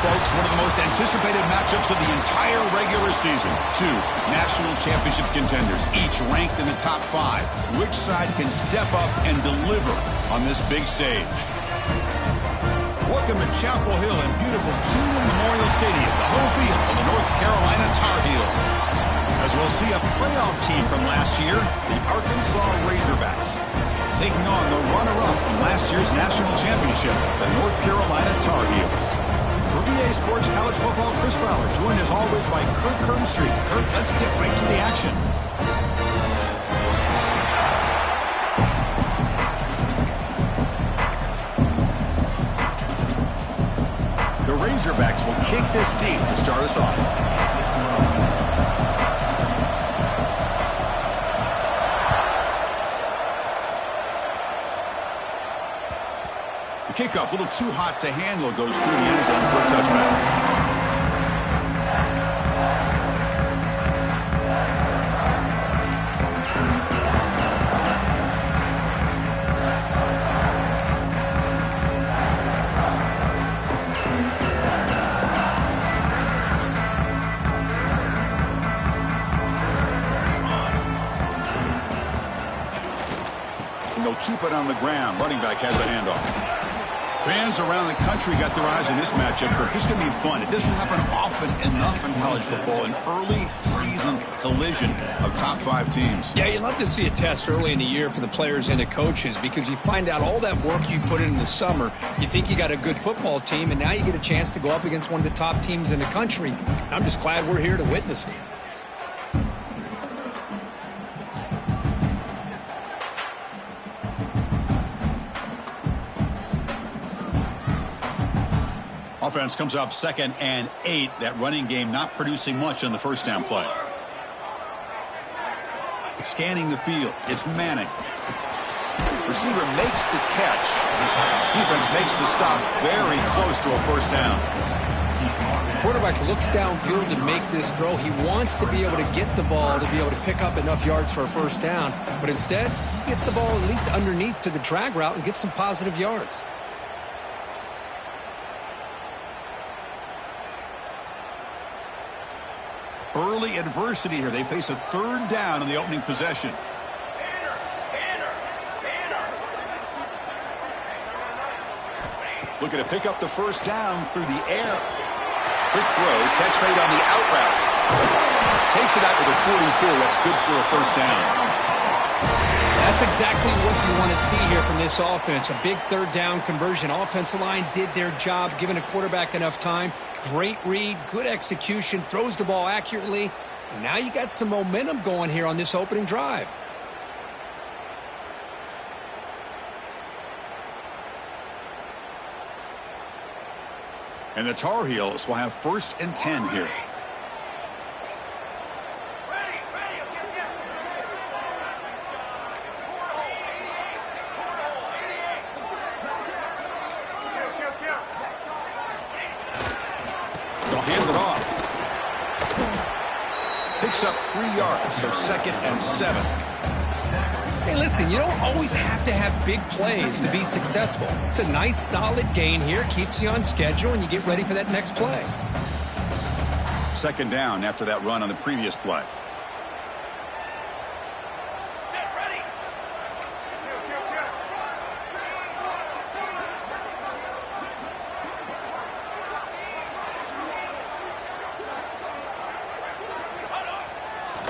Folks, one of the most anticipated matchups of the entire regular season. Two national championship contenders, each ranked in the top 5. Which side can step up and deliver on this big stage? Welcome to Chapel Hill and beautiful Keeneland Memorial Stadium, the home field of the North Carolina Tar Heels. As we'll see a playoff team from last year, the Arkansas Razorbacks, taking on the runner-up from last year's national championship, the North Carolina Tar Heels. For VA Sports College Football, Chris Fowler, joined as always by Kirk Hermstreet. Kirk, let's get right to the action. The Razorbacks will kick this deep to start us off. Kickoff, a little too hot to handle, goes through the end zone for a touchback. And they'll keep it on the ground. Running back has a handoff. Fans around the country got their eyes on this matchup, but this is going to be fun. It doesn't happen often enough in college football, an early season collision of top 5 teams. Yeah, you love to see a test early in the year for the players and the coaches because you find out all that work you put in the summer. You think you got a good football team, and now you get a chance to go up against one of the top teams in the country. I'm just glad we're here to witness it. Offense comes up 2nd and 8. That running game not producing much on the first down play. Scanning the field. It's Manning. Receiver makes the catch. Defense makes the stop very close to a first down. Quarterback looks downfield to make this throw. He wants to be able to get the ball to be able to pick up enough yards for a first down. But instead, he gets the ball at least underneath to the drag route and gets some positive yards. Early adversity here. They face a 3rd down in the opening possession. Looking to pick up the first down through the air. Quick throw. Catch made on the out route. Takes it out to the 44. That's good for a first down. That's exactly what you want to see here from this offense. A big 3rd down conversion. Offensive line did their job, giving a quarterback enough time. Great read, good execution, throws the ball accurately. And now you got some momentum going here on this opening drive. And the Tar Heels will have 1st and 10 here. They'll hand it off. Picks up 3 yards, so 2nd and 7. Hey, listen, you don't always have to have big plays to be successful. It's a nice, solid gain here. Keeps you on schedule, and you get ready for that next play. 2nd down after that run on the previous play.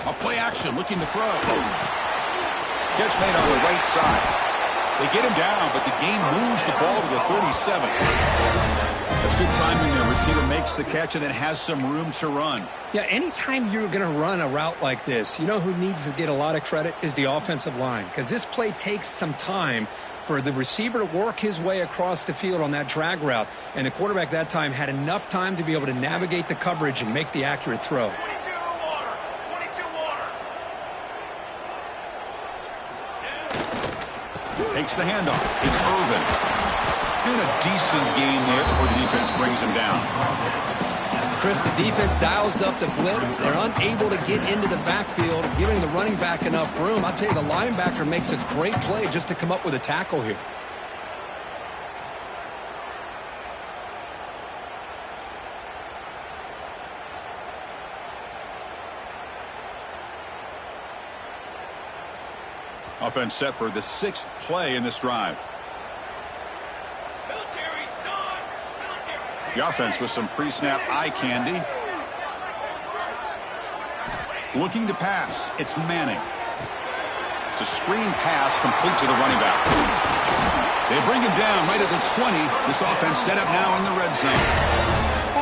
A play action, looking to throw. Catch made on the right side. They get him down, but the game moves the ball to the 37. That's good timing there. Receiver makes the catch and then has some room to run. Yeah, anytime you're going to run a route like this, you know who needs to get a lot of credit is the offensive line, because this play takes some time for the receiver to work his way across the field on that drag route, and the quarterback that time had enough time to be able to navigate the coverage and make the accurate throw. Takes the handoff. It's Irvin. And a decent gain there before the defense brings him down. Chris, the defense dials up the blitz. They're unable to get into the backfield, giving the running back enough room. I'll tell you, the linebacker makes a great play just to come up with a tackle here. Offense set for the 6th play in this drive. The offense with some pre-snap eye candy. Looking to pass. It's Manning. It's a screen pass complete to the running back. They bring him down right at the 20. This offense set up now in the red zone.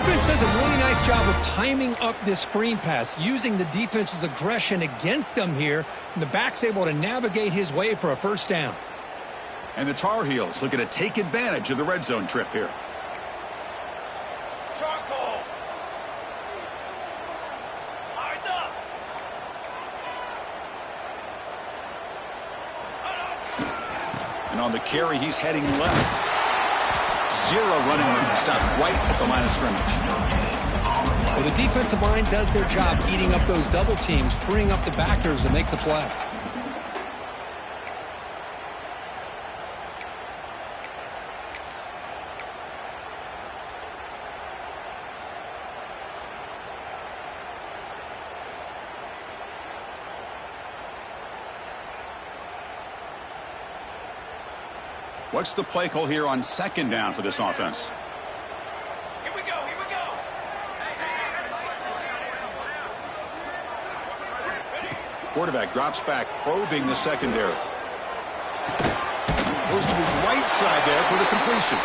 Offense does a really nice job of timing up this screen pass, using the defense's aggression against them here. And the back's able to navigate his way for a first down. And the Tar Heels looking to take advantage of the red zone trip here. And on the carry, he's heading left. 0 running room. Stop right at the line of scrimmage. Well, the defensive line does their job eating up those double teams, freeing up the backers to make the play. What's the play call here on 2nd down for this offense? Here we go, here we go. Quarterback drops back, probing the secondary. Goes to his right side there for the completion.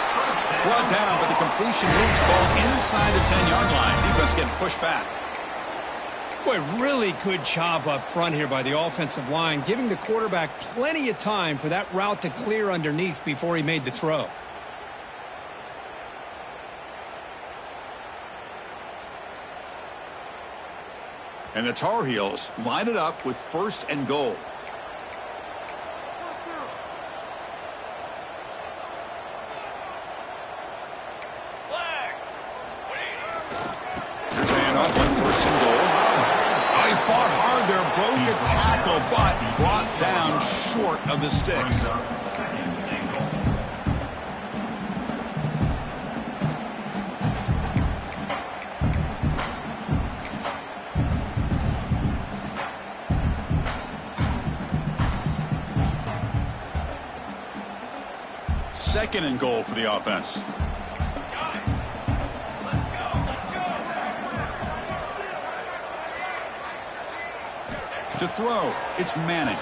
Brought down, but the completion moves the ball inside the 10-yard line. Defense getting pushed back. Boy, really good job up front here by the offensive line, giving the quarterback plenty of time for that route to clear underneath before he made the throw. And the Tar Heels line it up with 1st and goal. Here's a handoff on 1st and goal. He fought hard there, broke a tackle, but brought down short of the sticks. Second and goal for the offense. To throw, it's Manning.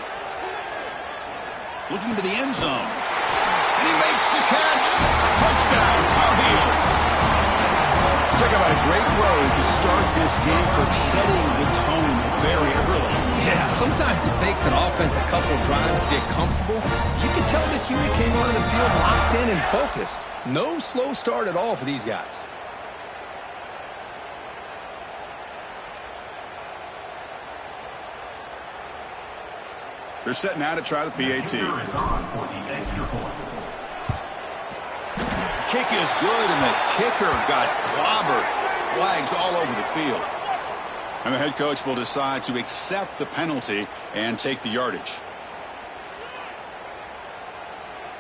Looking to the end zone. And he makes the catch. Touchdown, Tar Heels. Talk about a great way to start this game for setting the tone very early. Yeah, sometimes it takes an offense a couple drives to get comfortable. You can tell this unit came onto the field locked in and focused. No slow start at all for these guys. They're setting out to try the PAT. Kick is good, and the kicker got clobbered. Flags all over the field. And the head coach will decide to accept the penalty and take the yardage.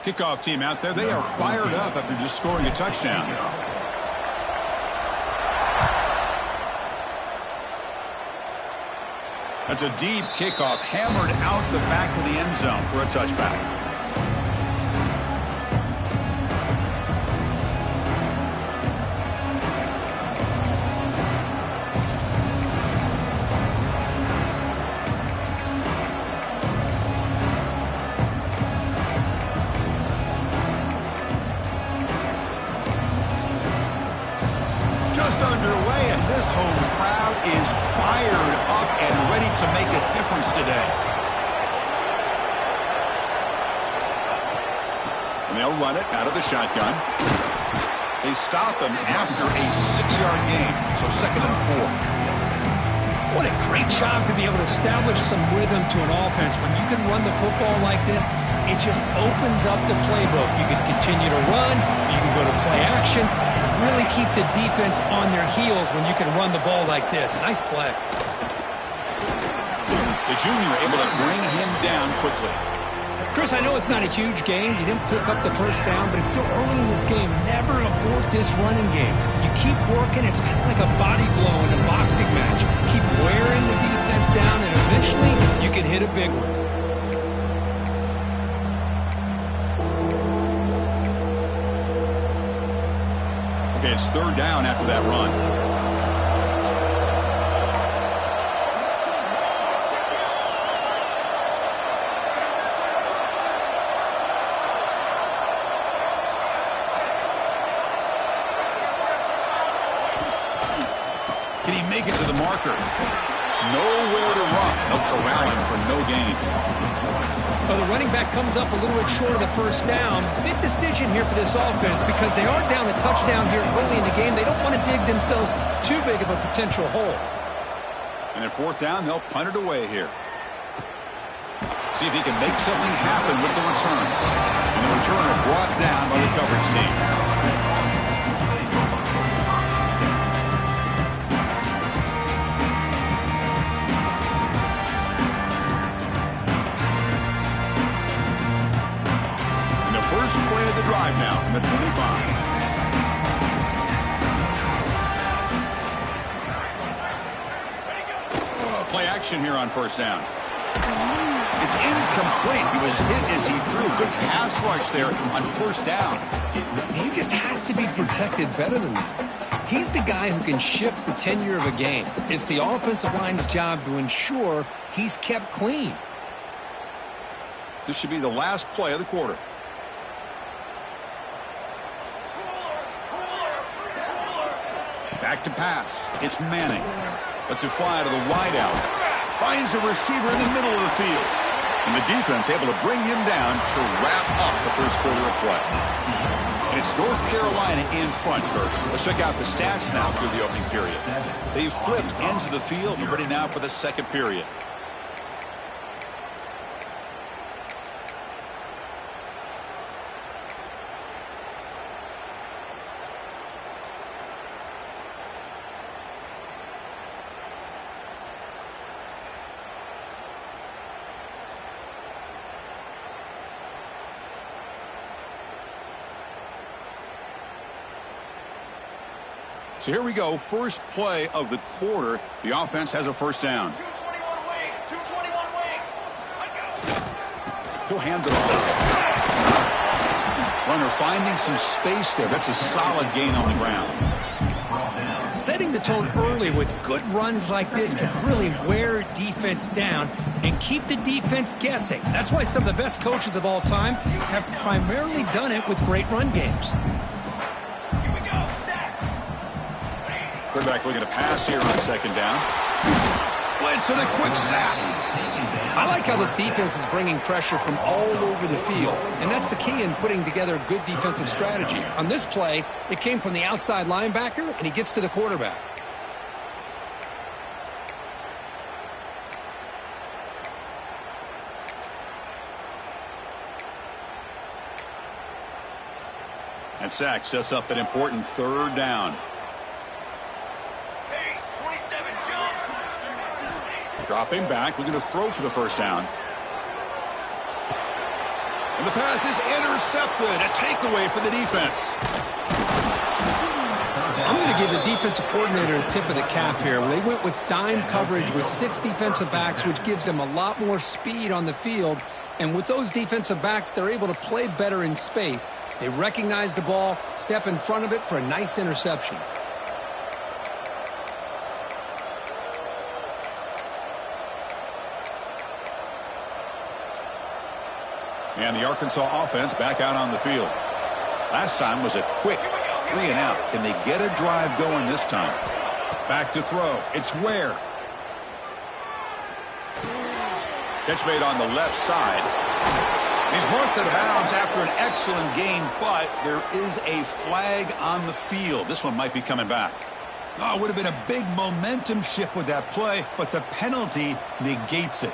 Kickoff team out there, they are fired up after just scoring a touchdown. That's a deep kickoff, hammered out the back of the end zone for a touchback. This home crowd is fired up and ready to make a difference today. And they'll run it out of the shotgun. They stop him after a 6-yard gain, so 2nd and 4. What a great job to be able to establish some rhythm to an offense. When you can run the football like this, it just opens up the playbook. You can continue to run, you can go to play action, and really keep the defense on their heels when you can run the ball like this. Nice play. The junior able to bring him down quickly. Chris, I know it's not a huge gain. You didn't pick up the first down, but it's still early in this game. Never abort this running game. You keep working. It's kind of like a body blow in a boxing match. Keep wearing the defense down, and eventually you can hit a big one. Okay, it's 3rd down after that run. Can he make it to the marker? Nowhere to run. They'll corral him for no gain. Well, the running back comes up a little bit short of the first down. Big decision here for this offense because they are down a touchdown here early in the game. They don't want to dig themselves too big of a potential hole. And at 4th down, they'll punt it away here. See if he can make something happen with the return. And the returner brought down by the coverage team. First play of the drive now from the 25. Play action here on 1st down. It's incomplete. He was hit as he threw. Good pass rush there on 1st down. He just has to be protected better than that. He's the guy who can shift the tenure of a game. It's the offensive line's job to ensure he's kept clean. This should be the last play of the quarter. Back to pass. It's Manning. Lets it fly to the wideout. Finds a receiver in the middle of the field. And the defense able to bring him down to wrap up the first quarter of play. And it's North Carolina in front, Kurt. Let's check out the stats now through the opening period. They've flipped into the field and ready now for the 2nd period. So here we go, first play of the quarter. The offense has a 1st down. 221 wing, 221 wing. He'll hand it off. Runner finding some space there. That's a solid gain on the ground. Setting the tone early with good runs like this can really wear defense down and keep the defense guessing. That's why some of the best coaches of all time have primarily done it with great run games. Quarterback looking to pass here on 2nd down. Blitz and a quick sack. I like how this defense is bringing pressure from all over the field, and that's the key in putting together good defensive strategy. On this play, it came from the outside linebacker, and he gets to the quarterback. And sack sets up an important 3rd down. Dropping back, looking to throw for the 1st down. And the pass is intercepted. A takeaway for the defense. I'm going to give the defensive coordinator a tip of the cap here. They went with dime coverage with 6 defensive backs, which gives them a lot more speed on the field. And with those defensive backs, they're able to play better in space. They recognize the ball, step in front of it for a nice interception. And the Arkansas offense back out on the field. Last time was a quick 3 and out. Can they get a drive going this time? Back to throw. It's Ware. Catch made on the left side. He's marked out of bounds after an excellent gain, but there is a flag on the field. This one might be coming back. Oh, it would have been a big momentum shift with that play, but the penalty negates it.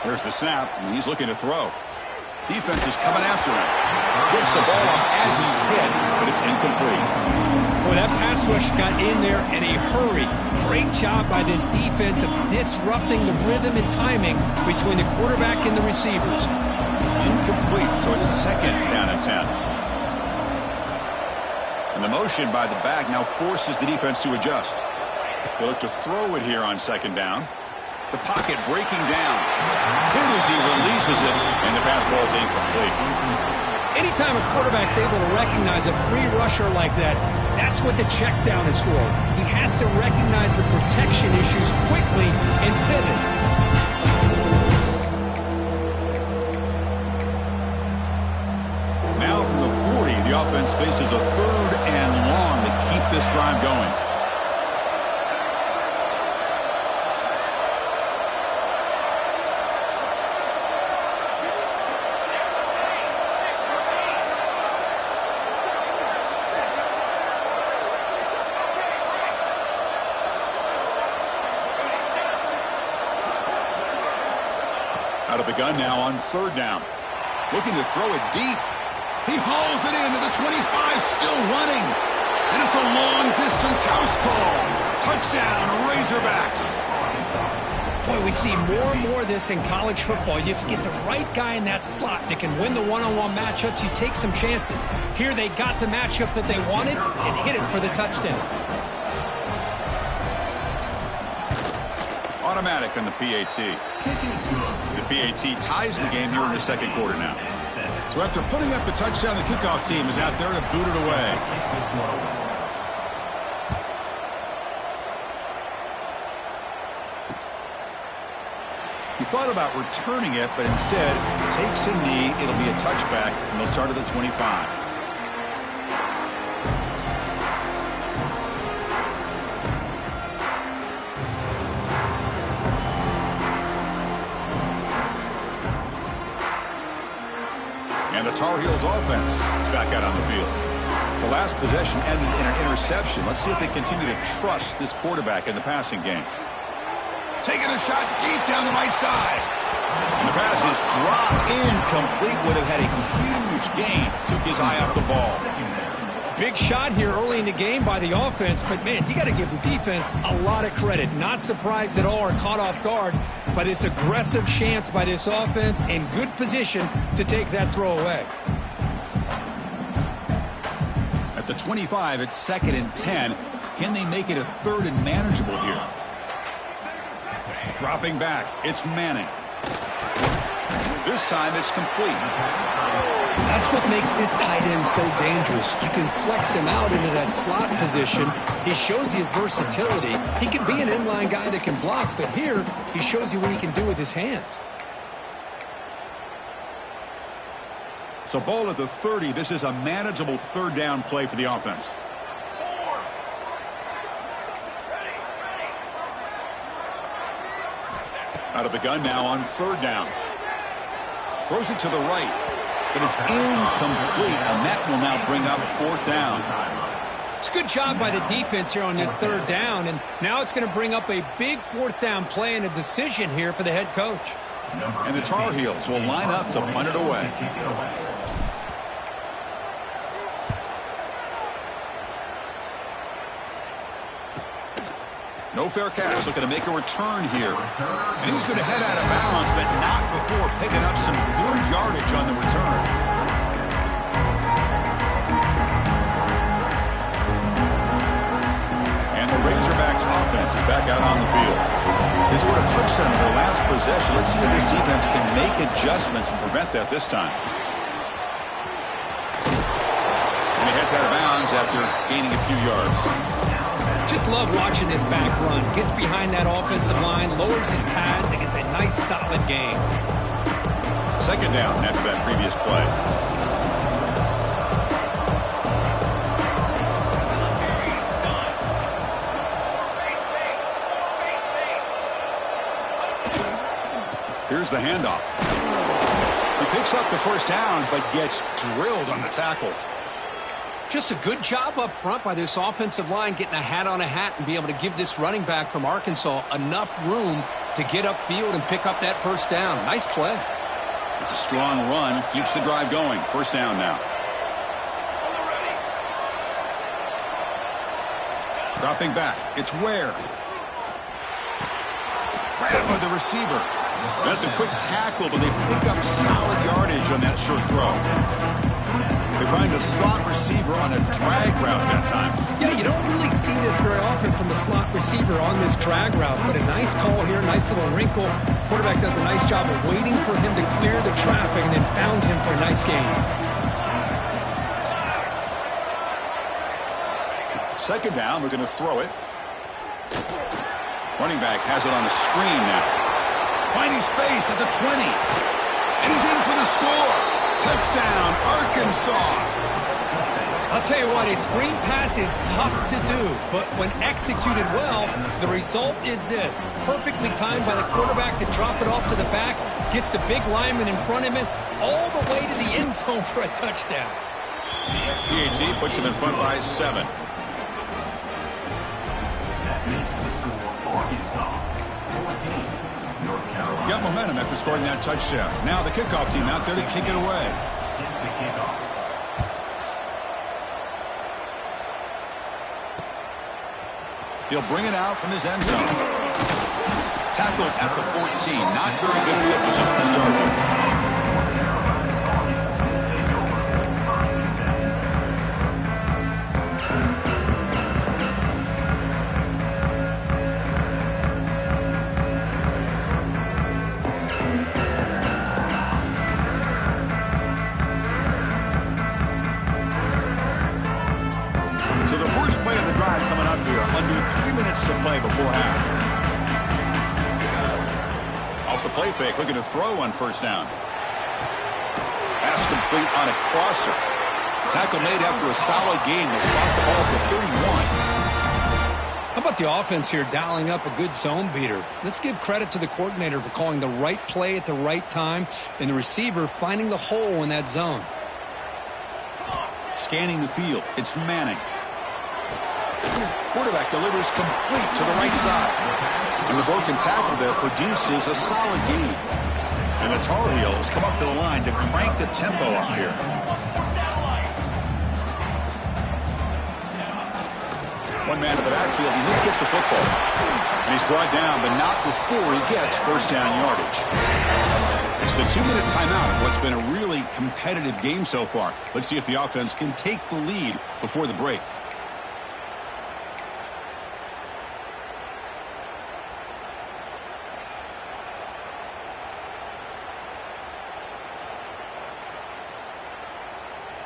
Here's the snap, and he's looking to throw. Defense is coming after him. Gets the ball off as he's hit, but it's incomplete. Boy, that pass rush got in there in a hurry. Great job by this defense of disrupting the rhythm and timing between the quarterback and the receivers. Incomplete, so it's second down and 10. And the motion by the back now forces the defense to adjust. They look to throw it here on second down. The pocket breaking down. Hit as he releases it, and the pass ball is incomplete. Anytime a quarterback's able to recognize a free rusher like that, that's what the check down is for. He has to recognize the protection issues quickly and pivot. Now from the 40, the offense faces a third and long to keep this drive going. Out of the gun now on third down. Looking to throw it deep. He hauls it into the 25, still running. And it's a long-distance house call. Touchdown, Razorbacks. Boy, we see more and more of this in college football. You get the right guy in that slot that can win the one-on-one matchups. You take some chances. Here they got the matchup that they wanted and hit it for the touchdown. Automatic on the PAT. The PAT ties the game here in the second quarter now. So after putting up the touchdown, the kickoff team is out there to boot it away. He thought about returning it, but instead takes a knee. It'll be a touchback, and they'll start at the 25. And the Tar Heels offense is back out on the field. The last possession ended in an interception. Let's see if they continue to trust this quarterback in the passing game. Taking a shot deep down the right side. And the pass is dropped incomplete. Would have had a huge gain. Took his eye off the ball. Big shot here early in the game by the offense, but man, you got to give the defense a lot of credit. Not surprised at all or caught off guard by this aggressive chance by this offense in good position to take that throw away. At the 25, it's second and 10. Can they make it a third and manageable here? Dropping back, it's Manning. This time it's complete. That's what makes this tight end so dangerous. You can flex him out into that slot position. He shows you his versatility. He can be an inline guy that can block, but here he shows you what he can do with his hands. So ball at the 30. This is a manageable third down play for the offense. Out of the gun now on third down. Throws it to the right, but it's incomplete, and that will now bring up fourth down. It's a good job by the defense here on this third down, and now it's going to bring up a big fourth down play and a decision here for the head coach. And the Tar Heels will line up to punt it away. No fair catch, looking to make a return here. And he's going to head out of bounds, but not before picking up some good yardage on the return. And the Razorbacks offense is back out on the field. They scored a touchdown in their last possession. Let's see if this defense can make adjustments and prevent that this time. And he heads out of bounds after gaining a few yards. Just love watching this back run. Gets behind that offensive line, lowers his pads, and gets a nice solid gain. Second down after that previous play. Here's the handoff. He picks up the first down, but gets drilled on the tackle. Just a good job up front by this offensive line, getting a hat on a hat and be able to give this running back from Arkansas enough room to get upfield and pick up that first down. Nice play. It's a strong run, keeps the drive going. First down now. Dropping back, it's Ware. Grab by the receiver. That's a quick tackle, but they pick up solid yardage on that short throw. They find a slot receiver on a drag route that time. Yeah, you don't really see this very often from a slot receiver on this drag route, but a nice call here, nice little wrinkle. Quarterback does a nice job of waiting for him to clear the traffic and then found him for a nice gain. Second down, we're going to throw it. Running back has it on a screen now. Finding space at the 20. And he's in for the score. Touchdown, Arkansas. I'll tell you what, a screen pass is tough to do, but when executed well, the result is this. Perfectly timed by the quarterback to drop it off to the back, gets the big lineman in front of him, all the way to the end zone for a touchdown. PAT puts him in front by 7. Got momentum after scoring that touchdown. Now the kickoff team out there to kick it away. He'll bring it out from his end zone. Tackled at the 14. Not very good field position to start with. Under 3 minutes to play before half. Off the play fake, looking to throw on first down. Pass complete on a crosser. Tackle made after a solid gain. They'll spot the ball for 31. How about the offense here dialing up a good zone beater? Let's give credit to the coordinator for calling the right play at the right time and the receiver finding the hole in that zone. Scanning the field, it's Manning. Quarterback delivers complete to the right side. And the broken tackle there produces a solid gain. And the Tar Heels come up to the line to crank the tempo up here. One man in the backfield, he didn't get the football. And he's brought down, but not before he gets first down yardage. It's the 2-minute timeout of what's been a really competitive game so far. Let's see if the offense can take the lead before the break.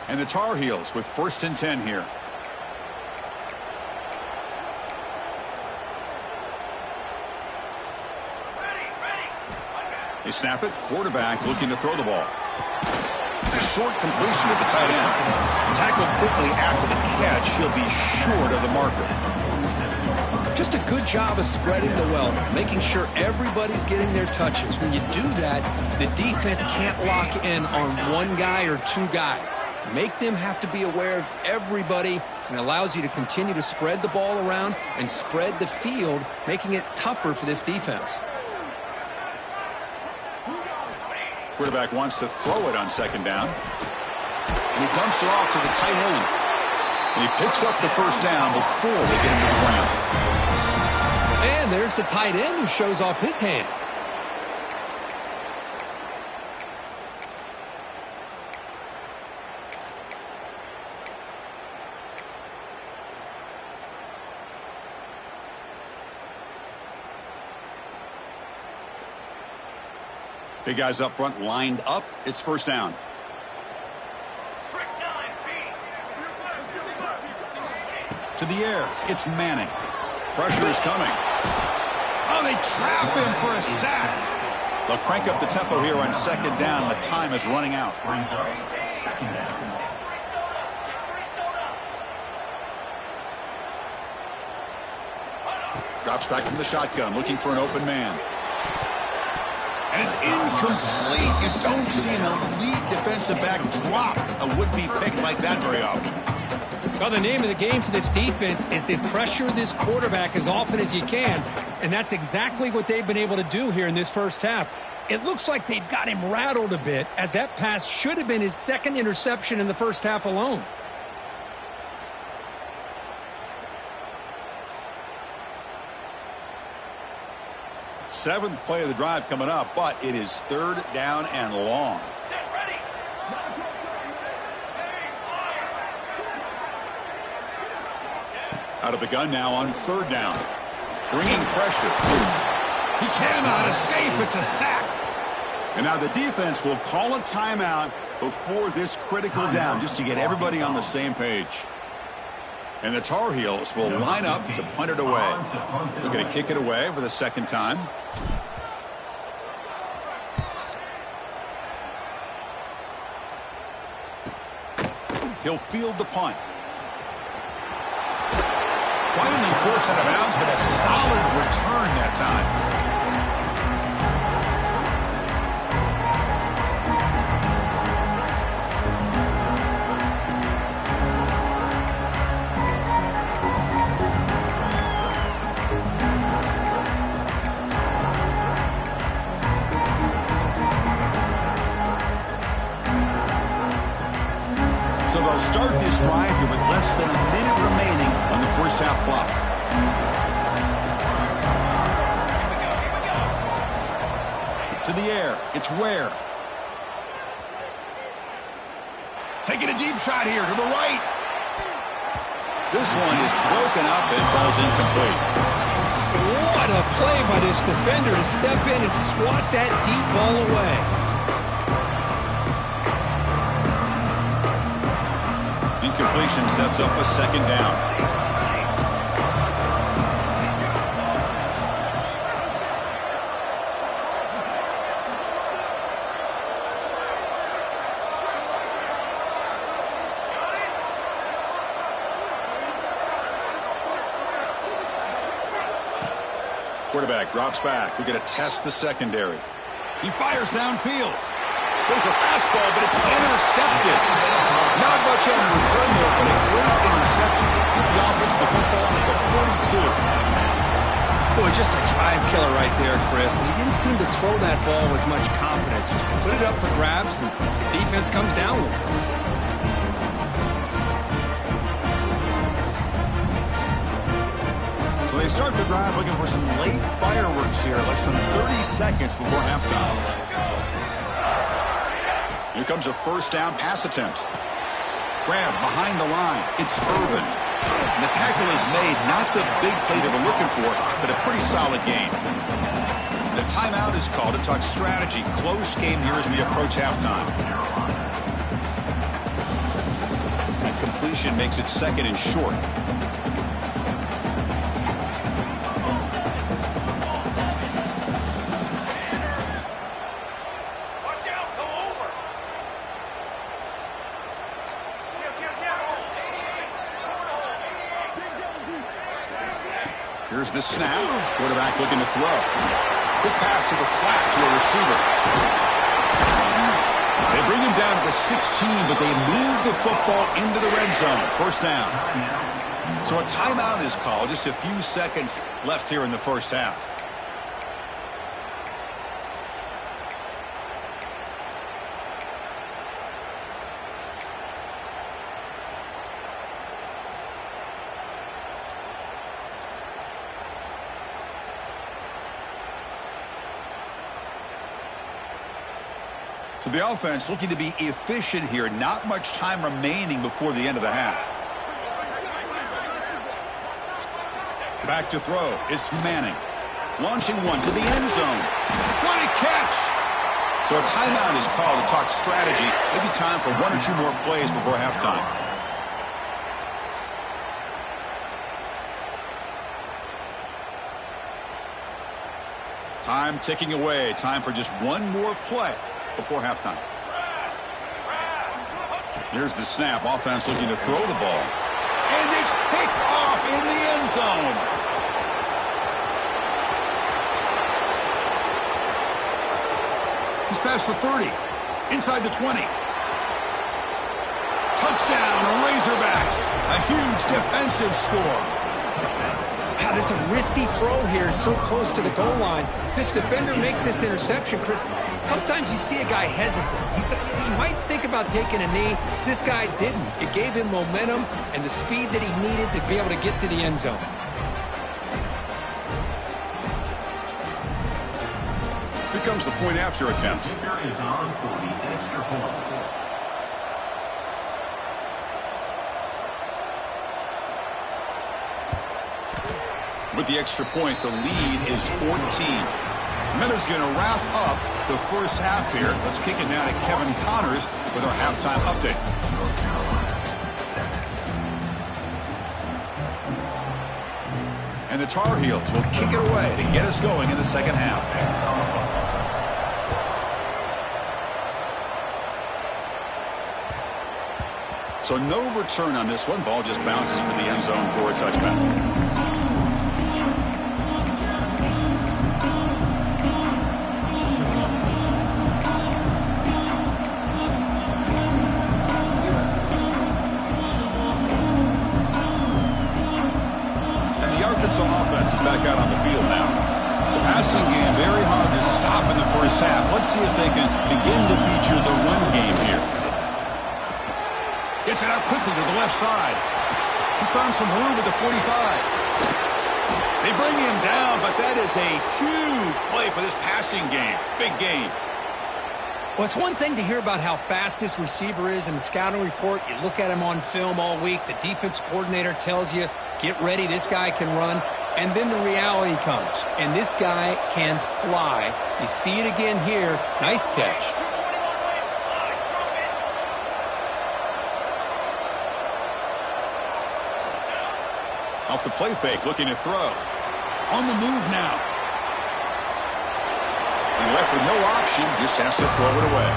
And the Tar Heels with 1st and 10 here. They snap it. Quarterback looking to throw the ball. A short completion at the tight end. Tackled quickly after the catch. He'll be short of the marker. Just a good job of spreading the wealth, making sure everybody's getting their touches. When you do that, the defense can't lock in on one guy or two guys. Make them have to be aware of everybody, and allows you to continue to spread the ball around and spread the field, making it tougher for this defense. Quarterback wants to throw it on second down. And he dumps it off to the tight end. And he picks up the first down before they get him to the ground. And there's the tight end who shows off his hands. Big guys up front lined up. It's first down. To the air. It's Manning. Pressure is coming. Oh, they trap him for a sack. They'll crank up the tempo here on second down. The time is running out. Drops back from the shotgun, looking for an open man. And it's incomplete. You don't see an elite defensive back drop a would-be pick like that very often. Well, the name of the game for this defense is to pressure this quarterback as often as you can, and that's exactly what they've been able to do here in this first half. It looks like they've got him rattled a bit, as that pass should have been his second interception in the first half alone. Seventh play of the drive coming up, but it is third down and long. Out of the gun now on third down. Bringing pressure. He cannot escape. It's a sack. And now the defense will call a timeout before this critical down, just to get everybody on the same page. And the Tar Heels will line up to punt it away. They're going to kick it away for the second time. He'll field the punt. Finally forced out of bounds, but a solid return that time. So they'll start this drive here with less than a minute remaining on the first half clock. To the air. It's Ware. Taking a deep shot here to the right. This one is broken up and falls incomplete. What a play by this defender to step in and swat that deep ball away. Incompletion sets up a second down. Quarterback drops back. We're going to test the secondary. He fires downfield. There's a fastball, but it's intercepted. Not much on the return there, but a great interception. Give the offense the football at the 42. Boy, just a drive killer right there, Chris. And he didn't seem to throw that ball with much confidence. Just put it up for grabs, and the defense comes down with it. So they start the drive looking for some late fireworks here. Less than 30 seconds before halftime. Here comes a first down pass attempt. Grab behind the line. It's Irvin. And the tackle is made. Not the big play they were looking for, but a pretty solid gain. The timeout is called to talk strategy. Close game here as we approach halftime. That completion makes it second and short. Here's the snap. Quarterback looking to throw. Quick pass to the flat to a receiver. They bring him down to the 16, but they move the football into the red zone. First down. So a timeout is called. Just a few seconds left here in the first half. So the offense looking to be efficient here. Not much time remaining before the end of the half. Back to throw. It's Manning. Launching one to the end zone. What a catch! So a timeout is called to talk strategy. Maybe time for one or two more plays before halftime. Time ticking away. Time for just one more play before halftime. Here's the snap. Offense looking to throw the ball. And it's picked off in the end zone. He's past the 30. Inside the 20. Touchdown, Razorbacks. A huge defensive score. Wow, this is a risky throw here, so close to the goal line. This defender makes this interception, Chris. Sometimes you see a guy hesitant. He might think about taking a knee. This guy didn't. It gave him momentum and the speed that he needed to be able to get to the end zone. Here comes the point after attempt. Is on for the extra point. With the extra point, the lead is 14. Miller's going to wrap up the first half here. Let's kick it now to Kevin Connors with our halftime update. And the Tar Heels will kick it away to get us going in the second half. So no return on this one. Ball just bounces into the end zone for a touchback. Offense is back out on the field now. The passing game very hard to stop in the first half. Let's see if they can begin to feature the run game here. Gets it out quickly to the left side. He's found some room at the 45. They bring him down, but that is a huge play for this passing game. Big game. Well, it's one thing to hear about how fast this receiver is in the scouting report. You look at him on film all week. The defense coordinator tells you, get ready, this guy can run. And then the reality comes, and this guy can fly. You see it again here. Nice catch. Off the play fake, looking to throw. On the move now. And left with no option, just has to throw it away.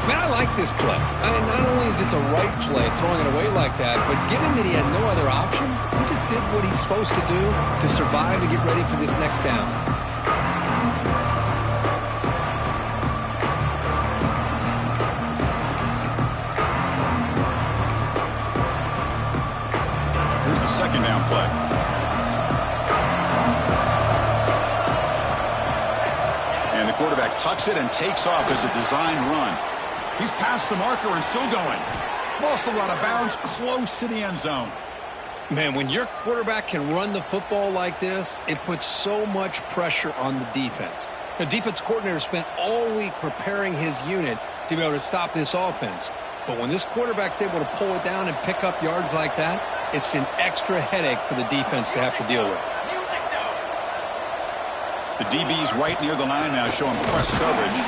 Man, I like this play. Not only is it the right play, throwing it away like that, but given that he had no other option, he just did what he's supposed to do to survive and get ready for this next down. Here's the second down play. And the quarterback tucks it and takes off as a design run. He's past the marker and still going. Ball still out of bounds, close to the end zone. Man, when your quarterback can run the football like this, it puts so much pressure on the defense. The defense coordinator spent all week preparing his unit to be able to stop this offense. But when this quarterback's able to pull it down and pick up yards like that, it's an extra headache for the defense to have to deal with. The DB's right near the line now, showing press coverage.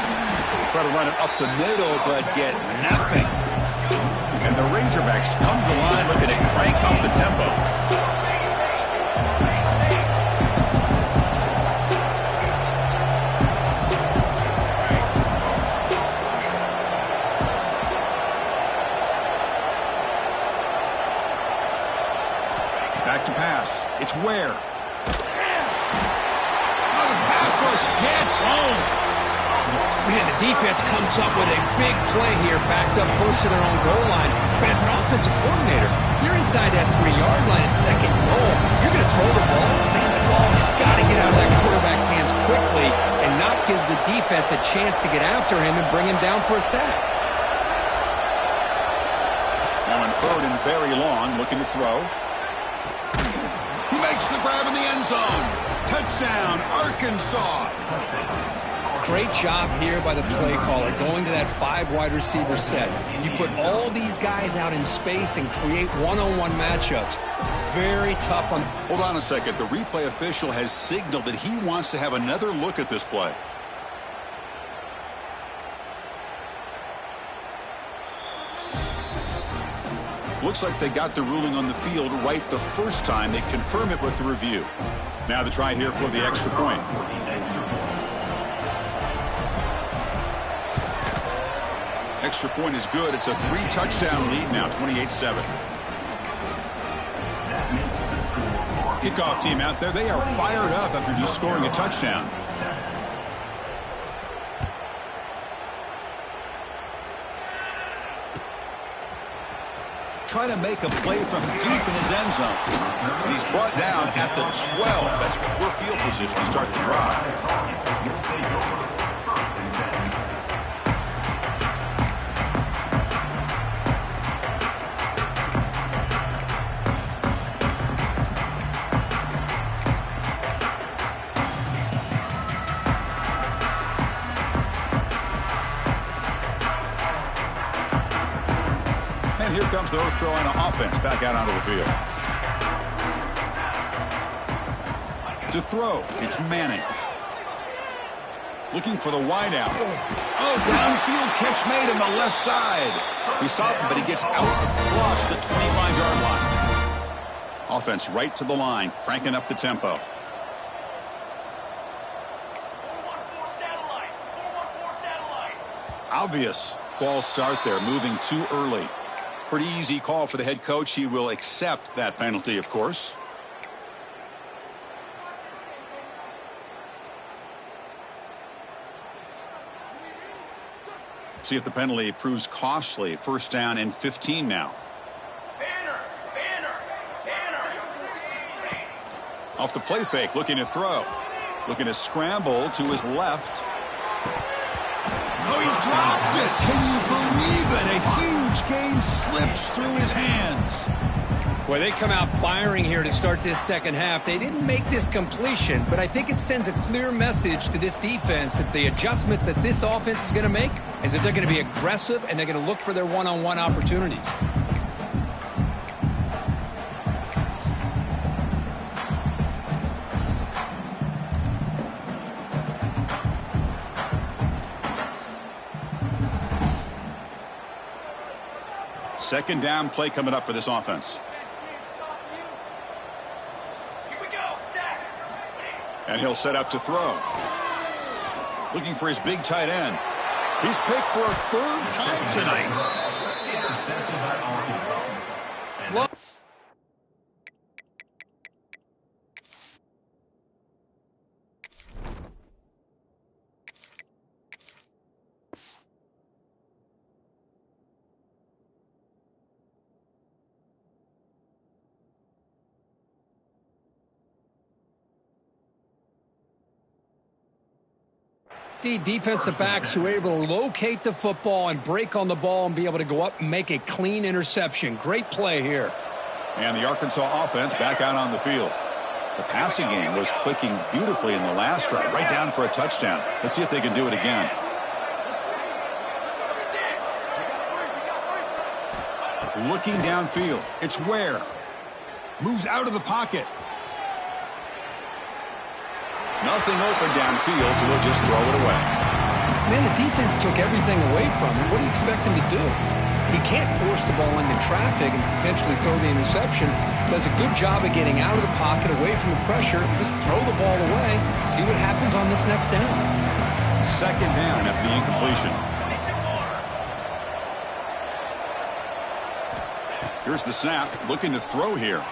Try to run it up the middle, but get nothing. And the Razorbacks come to the line looking to crank up the tempo. Back to pass. It's Ware. Oh, the pass rush gets home. Man, the defense comes up with a big play here, backed up close to their own goal line. But as an offensive coordinator, you're inside that 3-yard line at second goal. You're going to throw the ball. Man, the ball has got to get out of that quarterback's hands quickly and not give the defense a chance to get after him and bring him down for a sack. Now in third and very long, looking to throw. He makes the grab in the end zone. Touchdown, Arkansas. Great job here by the play caller, going to that 5 wide receiver set. You put all these guys out in space and create one-on-one matchups. It's very tough on... Hold on a second. The replay official has signaled that he wants to have another look at this play. Looks like they got the ruling on the field right the first time. They confirm it with the review. Now the try here for the extra point. Extra point is good. It's a 3-touchdown lead now, 28-7. Kickoff team out there. They are fired up after just scoring a touchdown. Try to make a play from deep in his end zone. And he's brought down at the 12. That's poor field position to start the drive. And here comes the North Carolina offense back out onto the field. To throw, it's Manning. Looking for the wideout. Oh, downfield catch made on the left side. He stopped him, but he gets out across the 25-yard line. Offense right to the line, cranking up the tempo. 4-1-4 satellite. 4-1-4 satellite. Obvious false start there, moving too early. Pretty easy call for the head coach. He will accept that penalty, of course. See if the penalty proves costly. First down and 15 now. Banner. Off the play fake, looking to throw. Looking to scramble to his left. Oh, he dropped it. Can you believe it? A huge gain slips through his hands. Well, they come out firing here to start this second half. They didn't make this completion, but I think it sends a clear message to this defense that the adjustments that this offense is going to make is that they're going to be aggressive and they're going to look for their one-on-one opportunities. Second down play coming up for this offense. Here we go. Sack. And he'll set up to throw. Looking for his big tight end. He's picked for a third time tonight. Intercepted by Arkansas. And Well, see defensive backs who are able to locate the football and break on the ball and be able to go up and make a clean interception. Great play here. And the Arkansas offense back out on the field. The passing game was clicking beautifully in the last drive, right down for a touchdown. Let's see if they can do it again. Looking downfield. It's Ware. Moves out of the pocket. Nothing open downfield, so he'll just throw it away. Man, the defense took everything away from him. What do you expect him to do? He can't force the ball into traffic and potentially throw the interception. Does a good job of getting out of the pocket, away from the pressure, just throw the ball away. See what happens on this next down. Second down after the incompletion. Here's the snap. Looking to throw here.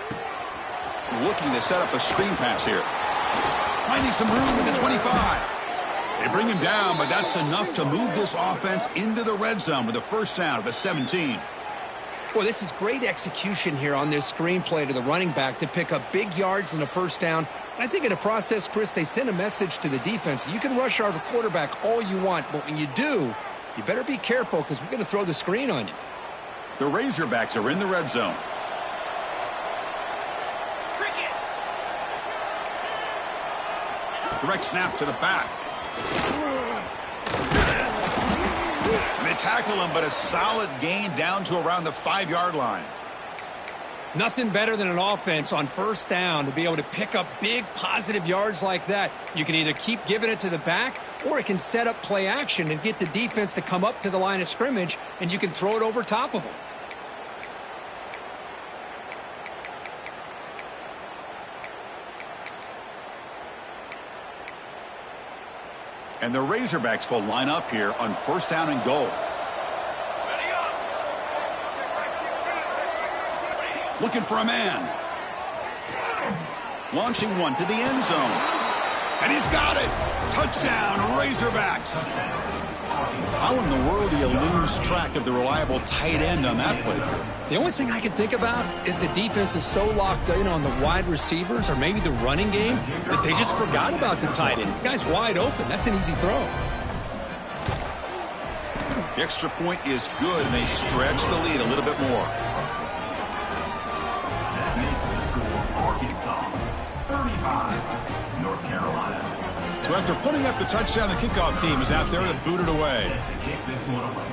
Looking to set up a screen pass here. Finding some room at the 25. They bring him down, but that's enough to move this offense into the red zone with a first down at the 17. Boy, this is great execution here on this screenplay to the running back to pick up big yards and a first down. And I think in the process, Chris, they send a message to the defense. You can rush our quarterback all you want, but when you do, you better be careful because we're going to throw the screen on you. The Razorbacks are in the red zone. Direct snap to the back. And they tackle him, but a solid gain down to around the 5-yard line. Nothing better than an offense on first down to be able to pick up big positive yards like that. You can either keep giving it to the back, or it can set up play action and get the defense to come up to the line of scrimmage, and you can throw it over top of them. And the Razorbacks will line up here on first down and goal. Looking for a man. Launching one to the end zone. And he's got it. Touchdown, Razorbacks. How in the world do you lose track of the reliable tight end on that play? The only thing I can think about is the defense is so locked in on the wide receivers or maybe the running game that they just forgot about the tight end. The guy's wide open. That's an easy throw. The extra point is good, and they stretch the lead a little bit more. That makes the score Arkansas 35, North Carolina. So after putting up the touchdown, the kickoff team is out there to boot it away. To kick this one away.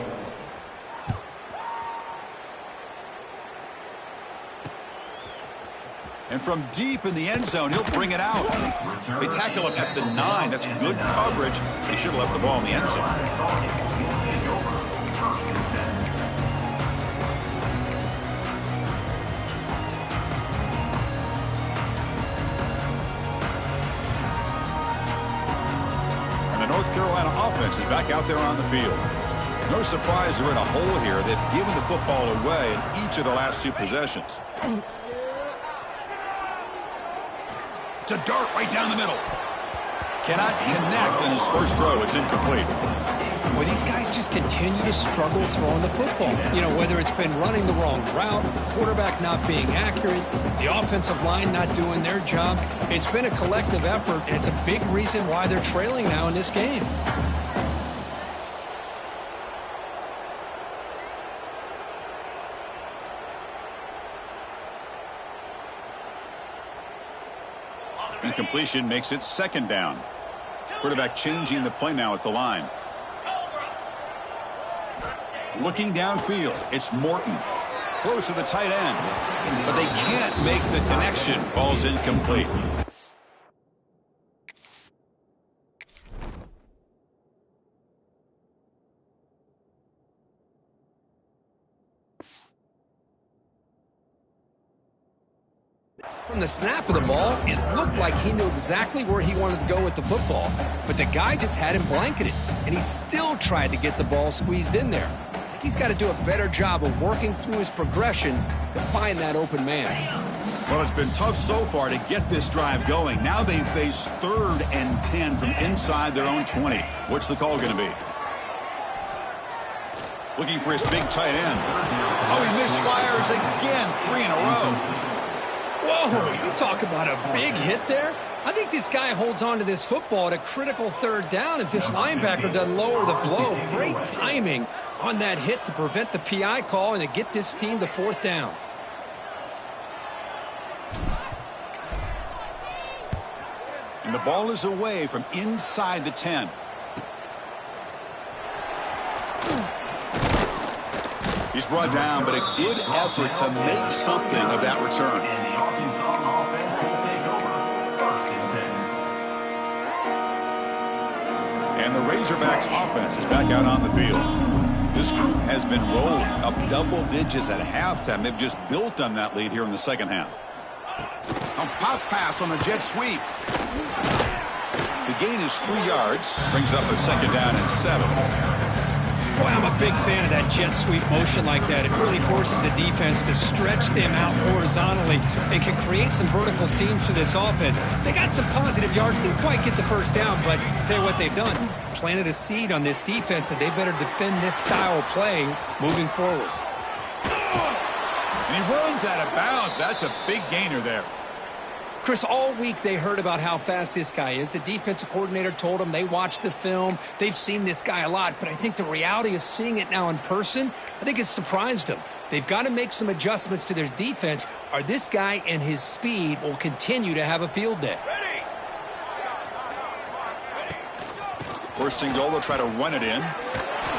And from deep in the end zone, he'll bring it out. They tackle him at the 9. That's good coverage. They should have left the ball in the end zone. North Carolina offense is back out there on the field. No surprise they're in a hole here. They've given the football away in each of the last 2 possessions. It's a dart right down the middle. Cannot connect on his first throw. It's incomplete. Well, these guys just continue to struggle throwing the football. You know, whether it's been running the wrong route, the quarterback not being accurate, the offensive line not doing their job. It's been a collective effort, and it's a big reason why they're trailing now in this game. Incompletion makes it 2nd down. Quarterback changing the play now at the line. Looking downfield, it's Morton. Throws to the tight end, but they can't make the connection. Ball's incomplete. From the snap of the ball, it looked like he knew exactly where he wanted to go with the football, but the guy just had him blanketed, and he still tried to get the ball squeezed in there. I think he's got to do a better job of working through his progressions to find that open man. Well, it's been tough so far to get this drive going. Now they face 3rd and 10 from inside their own 20. What's the call going to be? Looking for his big tight end. Oh, he misfires again. 3 in a row. Whoa, you talk about a big hit there. I think this guy holds on to this football at a critical 3rd down if this linebacker doesn't lower the blow. Great timing on that hit to prevent the PI call and to get this team to 4th down. And the ball is away from inside the 10. He's brought down, but a good effort to make something of that return. And the Arkansas offense will take over 1st and 10. And the Razorbacks offense is back out on the field. This group has been rolling up double digits at halftime. They've just built on that lead here in the 2nd half. A pop pass on the jet sweep. The gain is 3 yards. Brings up a 2nd down and 7. Boy, I'm a big fan of that jet sweep motion like that. It really forces the defense to stretch them out horizontally and can create some vertical seams for this offense. They got some positive yards. Didn't quite get the 1st down, but I'll tell you what they've done. Planted a seed on this defense, and they better defend this style of play moving forward. And he runs out of bounds. That's a big gainer there. Chris, all week they heard about how fast this guy is. The defensive coordinator told them they watched the film. They've seen this guy a lot, but I think the reality of seeing it now in person, I think it's surprised them. They've got to make some adjustments to their defense, or this guy and his speed will continue to have a field day. First and goal, they'll try to run it in.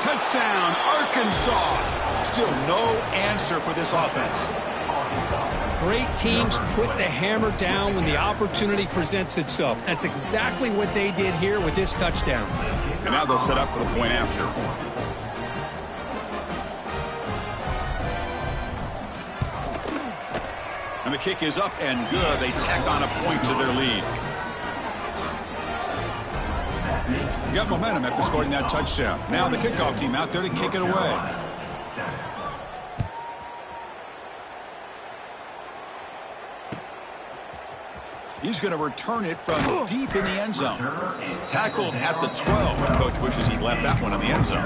Touchdown, Arkansas! Still no answer for this offense. Great teams put the hammer down when the opportunity presents itself. That's exactly what they did here with this touchdown. And now they'll set up for the point after. And the kick is up and good. They tack on a point to their lead. You got momentum after scoring that touchdown. Now the kickoff team out there to kick it away. he's going to return it from deep in the end zone. Tackled at the 12. The coach wishes he'd left that one in the end zone.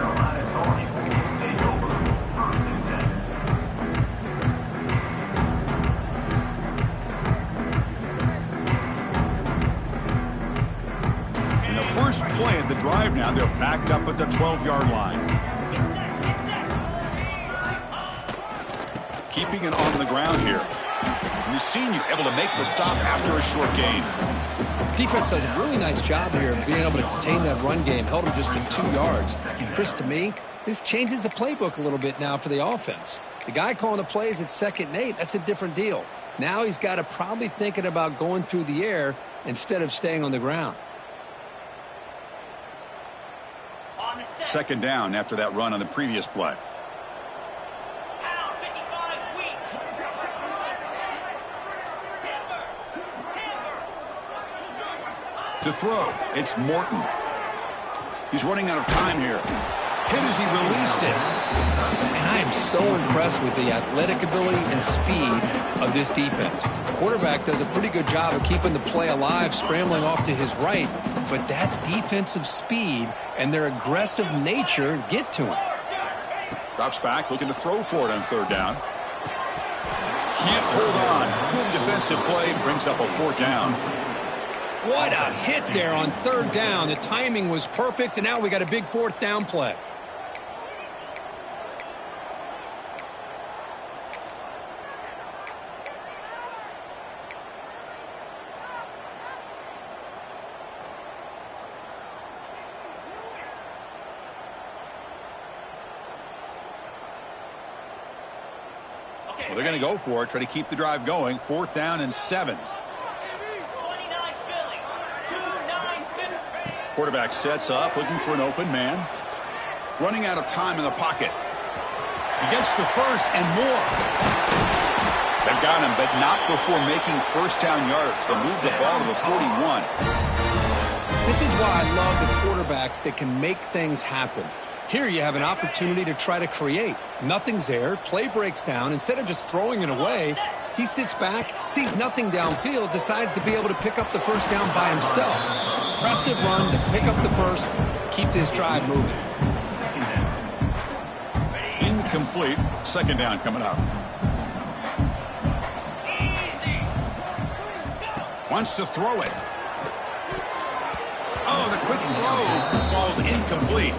In the first play of the drive now, they're backed up at the 12-yard line. Keeping it on the ground here. And the senior able to make the stop after a short gain. Defense does a really nice job here of being able to contain that run game. Held him just to 2 yards. Chris, to me, this changes the playbook a little bit now for the offense. The guy calling the plays at 2nd and 8, that's a different deal. Now he's got to probably thinking about going through the air instead of staying on the ground. 2nd down after that run on the previous play. To throw, it's Morton. He's running out of time here. Hit as he released it. And I am so impressed with the athletic ability and speed of this defense. Quarterback does a pretty good job of keeping the play alive, scrambling off to his right, but that defensive speed and their aggressive nature get to him. Drops back, looking to throw for it on 3rd down. Can't hold on. Good defensive play, brings up a 4th down. What a hit there on 3rd down. The timing was perfect, and now we got a big 4th down play. Well, they're going to go for it, try to keep the drive going. 4th down and 7. Quarterback sets up, looking for an open man. Running out of time in the pocket. He gets the first and more. They've got him, but not before making 1st down yards. They'll move the ball to the 41. This is why I love the quarterbacks that can make things happen. Here you have an opportunity to try to create. Nothing's there. Play breaks down. Instead of just throwing it away, he sits back, sees nothing downfield, decides to be able to pick up the 1st down by himself. Impressive run to pick up the first, keep this drive moving. Incomplete. 2nd down coming up. Wants to throw it. Oh, the quick throw falls incomplete.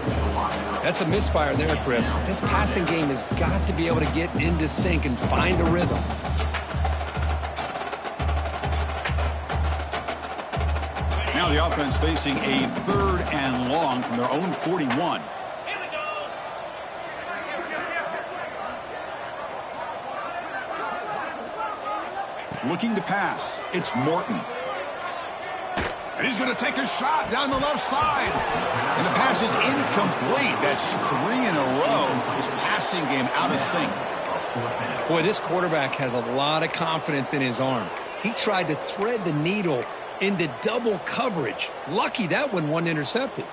That's a misfire there, Chris. This passing game has got to be able to get into sync and find a rhythm. Now the offense facing a 3rd and long from their own 41. Looking to pass. It's Morton. And he's going to take a shot down the left side. And the pass is incomplete. That's 3 in a row. His passing game out of sync. Boy, this quarterback has a lot of confidence in his arm. He tried to thread the needle into double coverage. Lucky that one wasn't intercepted.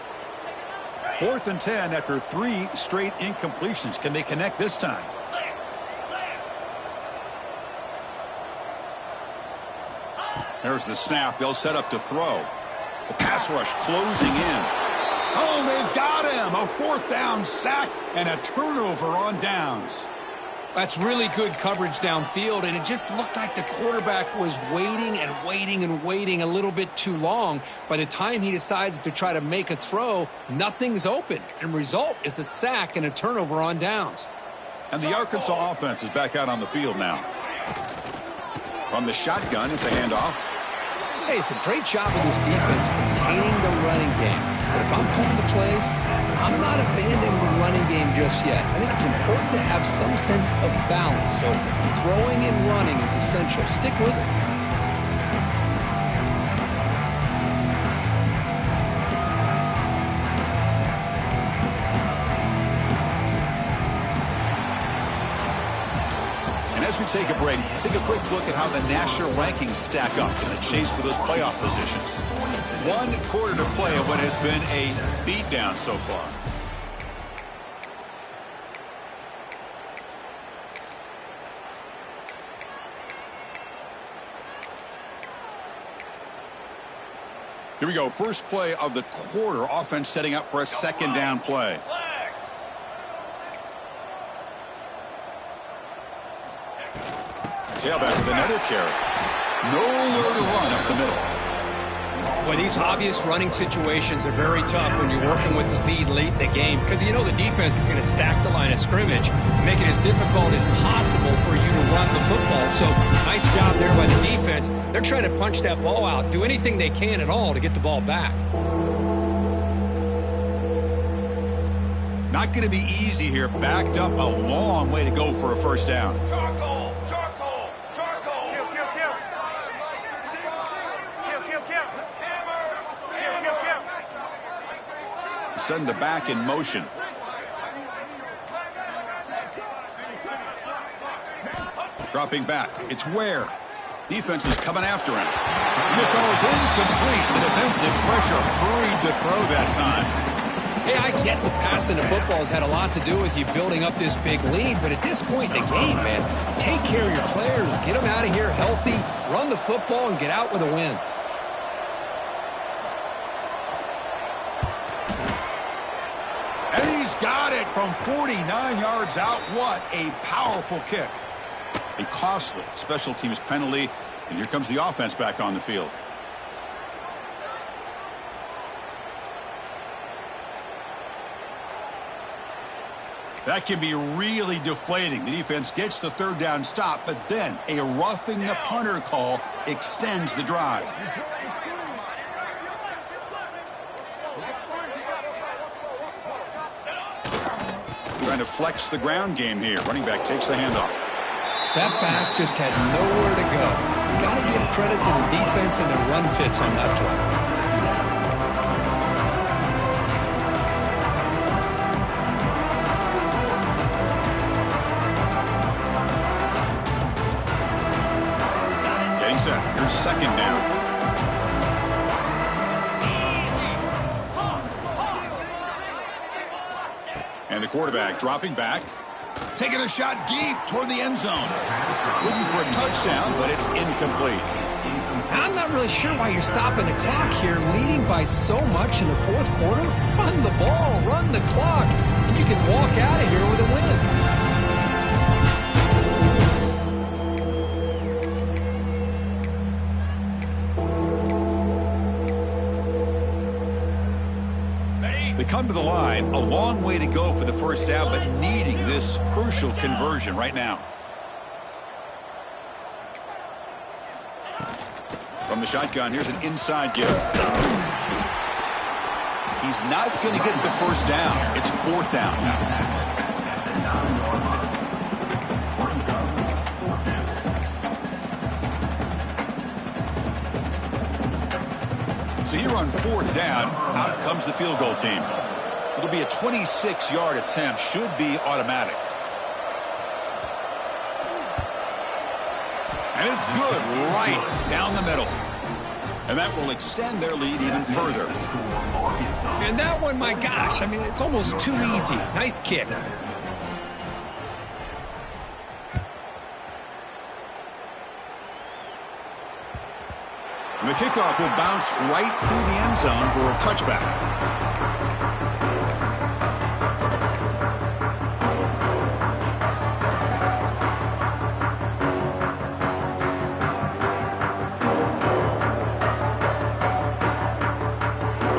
4th and 10 after 3 straight incompletions. Can they connect this time? There's the snap. They'll set up to throw. The pass rush closing in. Oh, they've got him. A 4th down sack and a turnover on downs. That's really good coverage downfield, and it just looked like the quarterback was waiting and waiting and waiting a little bit too long. By the time he decides to try to make a throw, nothing's open, and result is a sack and a turnover on downs. And the Arkansas offense is back out on the field now. From the shotgun, it's a handoff. Hey, it's a great job of this defense containing the running game. But if I'm calling the plays, I'm not abandoning the running game just yet. I think it's important to have some sense of balance. So throwing and running is essential. Stick with it. As we take a break, take a quick look at how the national rankings stack up in the chase for those playoff positions. 1 quarter to play in what has been a beatdown so far. Here we go. First play of the quarter. Offense setting up for a second down play. Flag. Tailback with another carry. Nowhere to run up the middle. Boy, these obvious running situations are very tough when you're working with the lead late in the game because you know the defense is going to stack the line of scrimmage, make it as difficult as possible for you to run the football. So nice job there by the defense. They're trying to punch that ball out, do anything they can at all to get the ball back. Not going to be easy here. Backed up a long way to go for a first down. Charcoal. Charcoal. Charcoal. Kill, kill, kill. Kill, kill, kill. Hammer. Kill, kill, kill. Send the back in motion. Dropping back. It's Ware. Defense is coming after him. And it goes incomplete. The defensive pressure hurried to throw that time. Hey, I get the passing of football has had a lot to do with you building up this big lead, but at this point in the game, man, take care of your players, get them out of here healthy, run the football, and get out with a win. And he's got it from 49 yards out. What a powerful kick. A costly special teams penalty, and here comes the offense back on the field. That can be really deflating. The defense gets the third down stop, but then a roughing the punter call extends the drive. Trying to flex the ground game here. Running back takes the handoff. That back just had nowhere to go. Got to give credit to the defense and their run fits on that play. Here's second down. And the quarterback dropping back, taking a shot deep toward the end zone. Looking for a touchdown, but it's incomplete. I'm not really sure why you're stopping the clock here, leading by so much in the fourth quarter. Run the ball, run the clock, and you can walk out of here with a win. They come to the line, a long way to go for the first down, but needing this crucial conversion right now. From the shotgun, here's an inside give. He's not going to get the first down. It's fourth down now. So here on fourth down, out comes the field goal team. It'll be a 26-yard attempt, should be automatic. And it's good, right down the middle. And that will extend their lead even further. And that one, my gosh, I mean, it's almost too easy. Nice kick. And the kickoff will bounce right through the end zone for a touchback.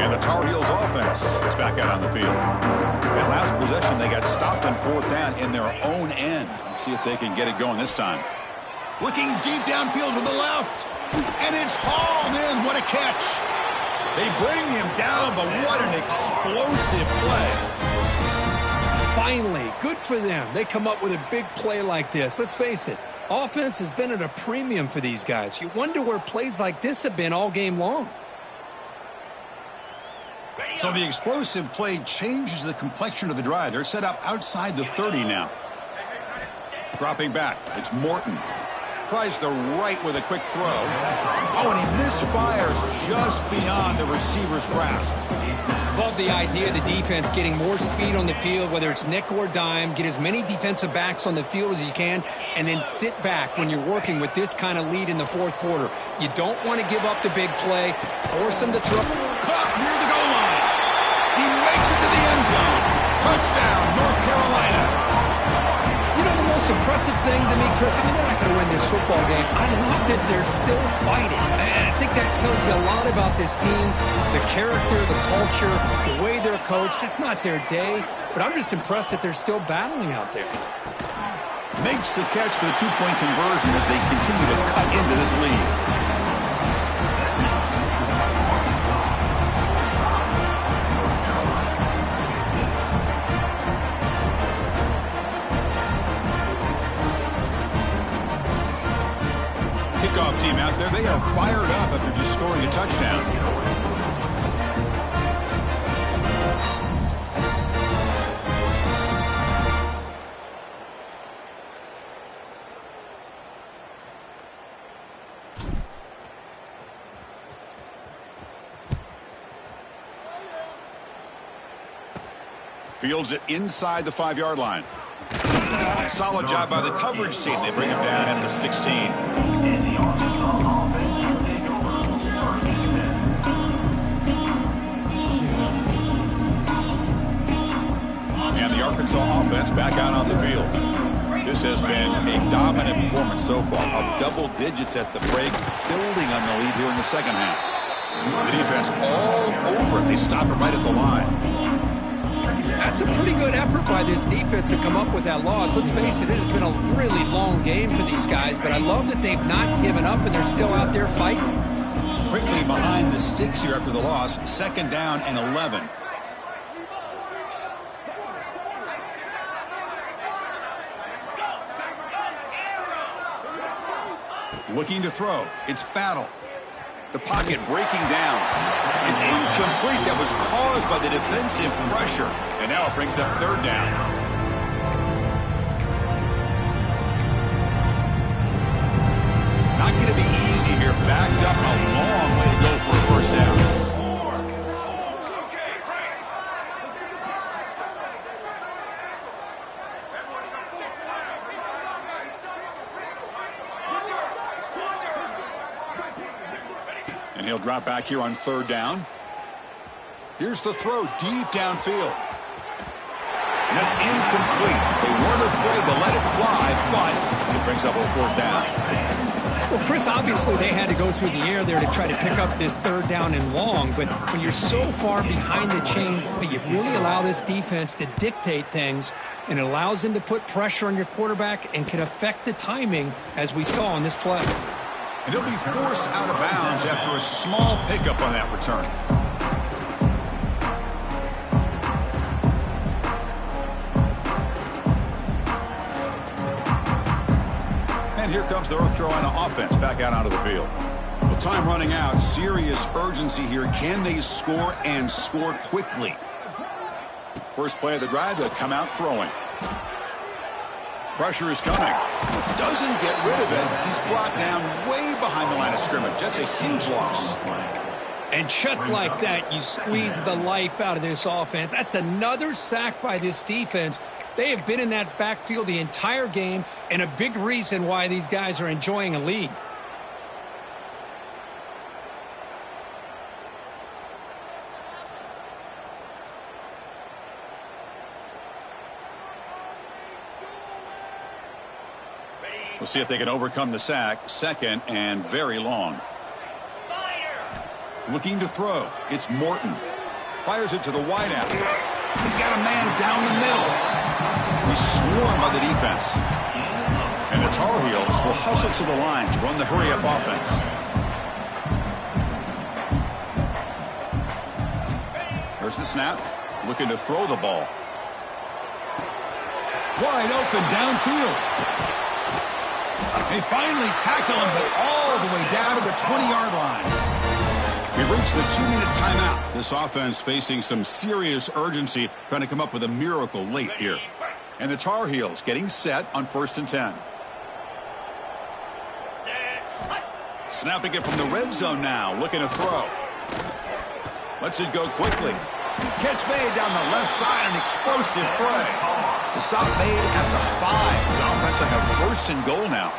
And the Tar Heels offense is back out on the field. That last possession, they got stopped on fourth down in their own end. Let's see if they can get it going this time. Looking deep downfield to the left. And it's hauled in. What a catch. They bring him down, but what an explosive play. Finally, good for them. They come up with a big play like this. Let's face it, offense has been at a premium for these guys. You wonder where plays like this have been all game long. So the explosive play changes the complexion of the drive. They're set up outside the 30 now. Dropping back, it's Morton. Tries the right with a quick throw. Oh, and he misfires just beyond the receiver's grasp. Love the idea of the defense getting more speed on the field, whether it's nickel or dime. Get as many defensive backs on the field as you can, and then sit back when you're working with this kind of lead in the fourth quarter. You don't want to give up the big play. Force them to throw. Caught near the goal line. He makes it to the end zone. Touchdown, North Carolina. You know, the most impressive thing to me, Chris, I mean, they're not going to win this football game. I love that they're still fighting. And I think that tells you a lot about this team, the character, the culture, the way they're coached. It's not their day, but I'm just impressed that they're still battling out there. Makes the catch for the two-point conversion as they continue to cut into this lead. Kickoff team out there, they are fired up after just scoring a touchdown. Fields it inside the 5-yard line. Solid job by the coverage team. They bring him down at the 16. And the Arkansas offense will take over first and 10. And the Arkansas offense back out on the field. This has been a dominant performance so far. Up double digits at the break, building on the lead here in the second half. The defense all over it. They stop it right at the line. That's a pretty good effort by this defense to come up with that loss. Let's face it, it has been a really long game for these guys, but I love that they've not given up and they're still out there fighting. Quickly behind the sticks here after the loss. 2nd down and 11. Looking to throw. It's Battle. The pocket breaking down. It's incomplete. That was caused by the defensive pressure. And now it brings up 3rd down. Not going to be easy here. Backed up a long way to go for a 1st down. And he'll drop back here on 3rd down. Here's the throw deep downfield. And that's incomplete. They weren't afraid to let it fly, but it brings up a 4th down. Well, Chris, obviously they had to go through the air there to try to pick up this 3rd down and long, but when you're so far behind the chains, you really allow this defense to dictate things, and it allows them to put pressure on your quarterback and can affect the timing, as we saw on this play. And he'll be forced out of bounds after a small pickup on that return. And here comes the North Carolina offense back out onto the field. With time running out, serious urgency here. Can they score and score quickly? First play of the drive, they'll come out throwing. Pressure is coming. Doesn't get rid of it. He's brought down way behind the line of scrimmage. That's a huge loss. And just like that, you squeeze the life out of this offense. That's another sack by this defense. They have been in that backfield the entire game, and a big reason why these guys are enjoying a lead. We'll see if they can overcome the sack. 2nd and very long. Looking to throw. It's Morton. Fires it to the wideout. He's got a man down the middle. He's swarmed by the defense. And the Tar Heels will hustle to the line to run the hurry-up offense. There's the snap. Looking to throw the ball. Wide open downfield. They finally tackle him, but all the way down to the 20-yard line. We've reached the 2-minute timeout. This offense facing some serious urgency, trying to come up with a miracle late here. And the Tar Heels getting set on 1st and 10. Snapping it from the red zone now, looking to throw. Lets it go quickly. Catch made down the left side, an explosive play. The stop made at the 5. The offense will have first and goal now.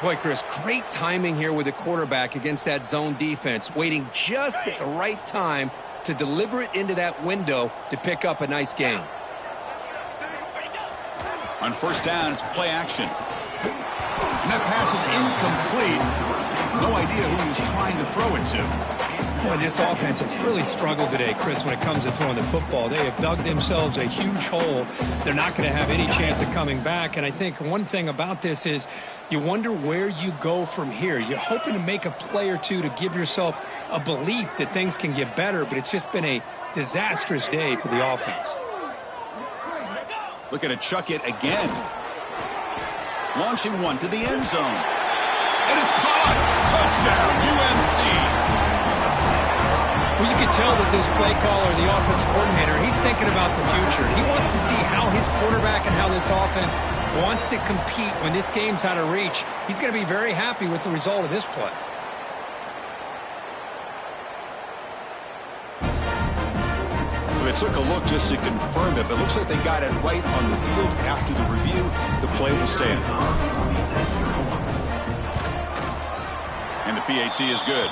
Boy, Chris, great timing here with the quarterback against that zone defense, waiting just at the right time to deliver it into that window to pick up a nice gain. On first down, it's play action. And that pass is incomplete. No idea who he was trying to throw it to. Boy, this offense has really struggled today, Chris, when it comes to throwing the football. They have dug themselves a huge hole. They're not going to have any chance of coming back. And I think one thing about this is you wonder where you go from here. You're hoping to make a play or two to give yourself a belief that things can get better, but it's just been a disastrous day for the offense. Looking to chuck it again. Launching one to the end zone. And it's caught. Touchdown, UNC. Well, you can tell that this play caller, the offense coordinator, he's thinking about the future. He wants to see how his quarterback and how this offense wants to compete when this game's out of reach. He's going to be very happy with the result of this play. They took a look just to confirm it, but it looks like they got it right on the field. After the review, the play will stand. And the PAT is good.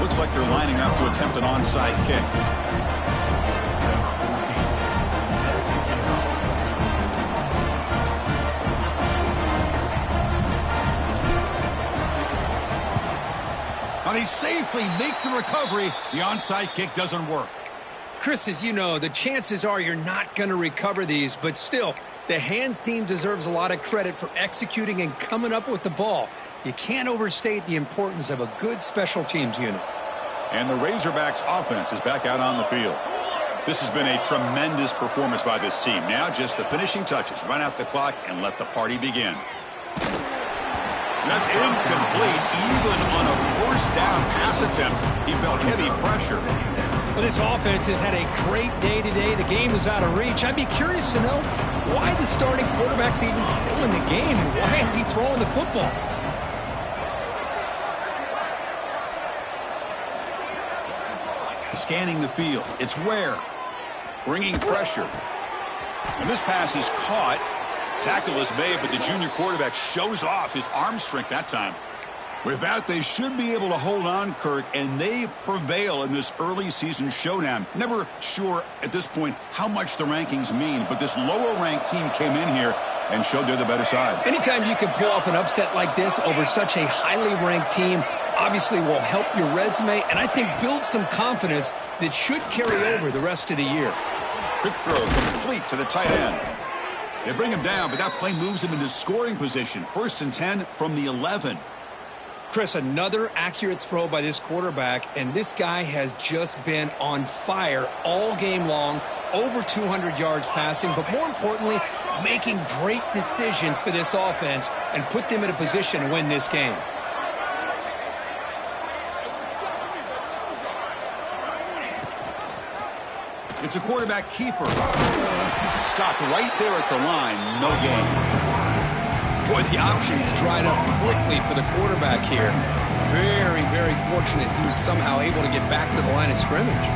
Looks like they're lining up to attempt an onside kick. Now they safely make the recovery. The onside kick doesn't work. Chris, as you know, the chances are you're not going to recover these, but still, the hands team deserves a lot of credit for executing and coming up with the ball. You can't overstate the importance of a good special teams unit. And the Razorbacks offense is back out on the field. This has been a tremendous performance by this team. Now just the finishing touches. Run out the clock and let the party begin. That's incomplete. Even on a first down pass attempt, he felt heavy pressure. Well, this offense has had a great day today. The game is out of reach. I'd be curious to know why the starting quarterback's even still in the game and why is he throwing the football? Scanning the field. It's Ware. Bringing pressure. And this pass is caught. Tackle is made, but the junior quarterback shows off his arm strength that time. With that, they should be able to hold on, Kirk, and they prevail in this early season showdown. Never sure at this point how much the rankings mean, but this lower-ranked team came in here and showed they're the better side. Anytime you can pull off an upset like this over such a highly ranked team, obviously will help your resume and I think build some confidence that should carry over the rest of the year. Quick throw complete to the tight end. They bring him down, but that play moves him into scoring position. 1st and 10 from the 11. Chris, another accurate throw by this quarterback, and this guy has just been on fire all game long, over 200 yards passing, but more importantly, making great decisions for this offense and put them in a position to win this game. It's a quarterback keeper. Stopped right there at the line. No gain. Boy, the options dried up quickly for the quarterback here. Very, very fortunate he was somehow able to get back to the line of scrimmage.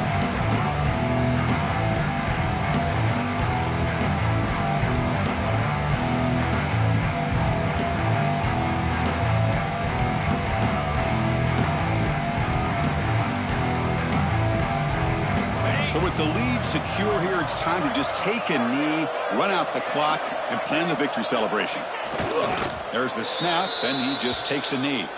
So with the lead secure here, it's time to just take a knee, run out the clock, and plan the victory celebration. There's the snap, and he just takes a knee.